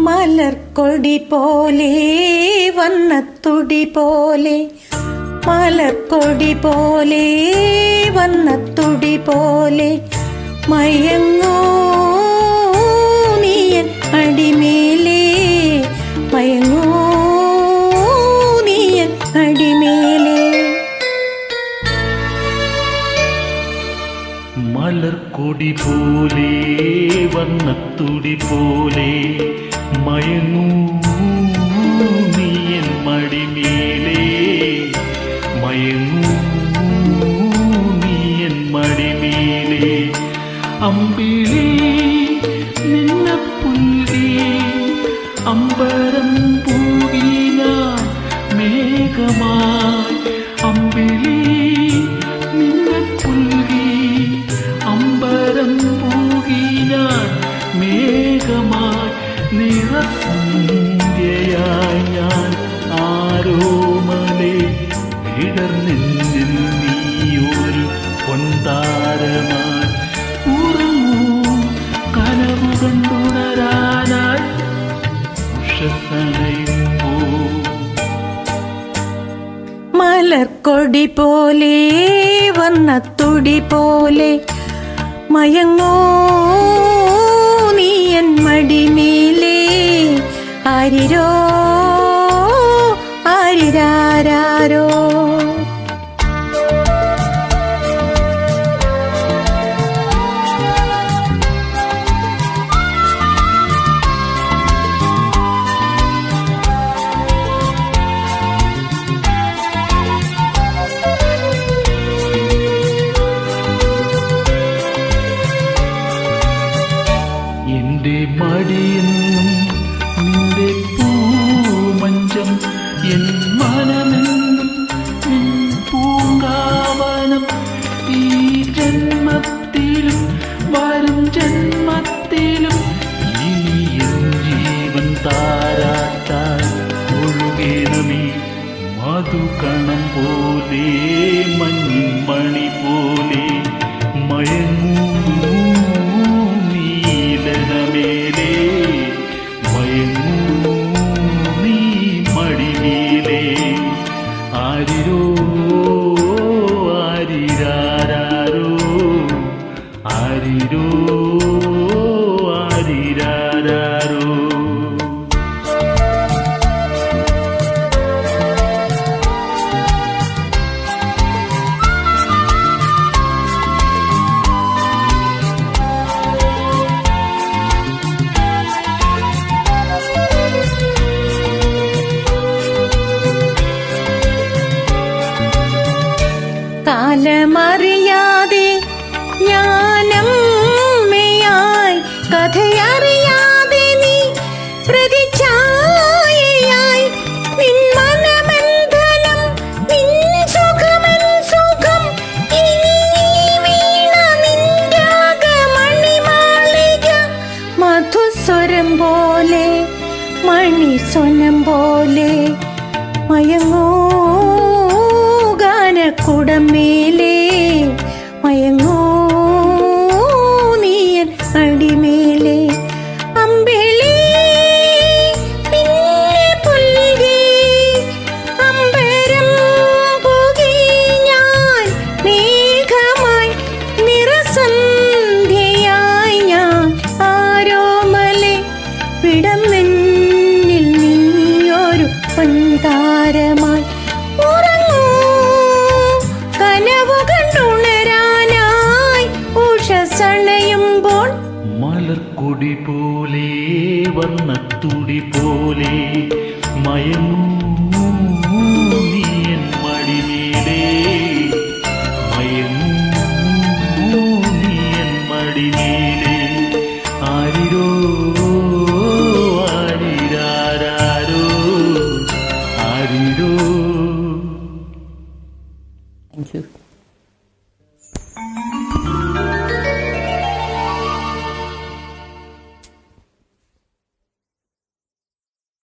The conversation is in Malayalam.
മലർക്കൊടി പോലെ വന്നത്തുടി പോലെ, മലർക്കൊടി പോലെ വന്നത്തുടി പോലെ, മയങ്ങൂ നീയൻ അടിമേലേ, മയങ്ങൂ നീയൻ അടിമേലേ. മലർക്കൊടി പോലെ വന്നത്തുടി പോലെ, മയങ്ങൂ നീയൻ മടിമേലേ, മയങ്ങൂ നീയൻ മടിമേലേ. അമ്പിളി നിന്ന പുൽകി അമ്പരം പൂകി ഞാൻ മേഘമായി, അമ്പിളി നിന്ന പുൽകി അമ്പരം പൂകി ഞാൻ മേഘമായി, നിറസന്ധ്യയായി ഞാൻ ആരോമലേ വിടർന്നെന്നിൽ നീയൊരു പൊൻതാരമായി. ഉറങ്ങൂ കനവു കണ്ടുണരാനായി ഉഷസനയുമ്പോ. മലർക്കൊടി പോലെ വന്നത്തുടി പോലെ, മയങ്ങൂ നീയൻ മടിമേലേ, ആരിരോ ആരിരാരോ. എന്റെ മടിയെന്നും നിന്റെ പൂമഞ്ചം, എൻ മനമെന്നും നിൻ പൂങ്കാവനം. ഈ ജന്മത്തിലും വരും ജന്മത്തിലും ഇനി എൻ ജീവൻ താരാട്ടാൻ ഒഴുകേണമേ. മധുകണം പോലെ മഞ്ഞിൻ മണി പോലെ, മയങ്ങൂ നീലനമേലേ, മയങ്ങൂ നീ മടിമേലേ. ആരിരോ ആരിരാരോ, ആരിരോ ആരിരാരോ. കാലമറിയാതെ ഞാനമ്മയായി, കഥയറിയാതെ നീ പ്രതിച്ഛായയായി, നിൻ മനബന്ധനം നിൻ സുഖമൻ സുഖം, ഇനി വീണ നിൻ രാഗമണിമാളിക. മധുസ്വരം പോലെ മണിസ്വനം പോലെ, മയങ്ങൂ കുടമേലേ, മയങ്ങൂ നീയൻ അടിമേലേ. അമ്പിളി നിന്നെ പുൽകി അമ്പരം പൂകി ഞാൻ മേഘമായി, നിറസന്ധ്യയായി ഞാൻ ആരോമലേ വിടർന്നെന്നിൽ നീയൊരു പൊൻതാരമായി. മലർക്കൊടി പോലെ വന്നത്തുടി പോലെ, മയങ്ങൂ നീയൻ മടിമേലേ, മയങ്ങൂ നീയൻ മടിമേലേ. ആരിരോ ആരിരാരോ, ആരിരോ. Thank you.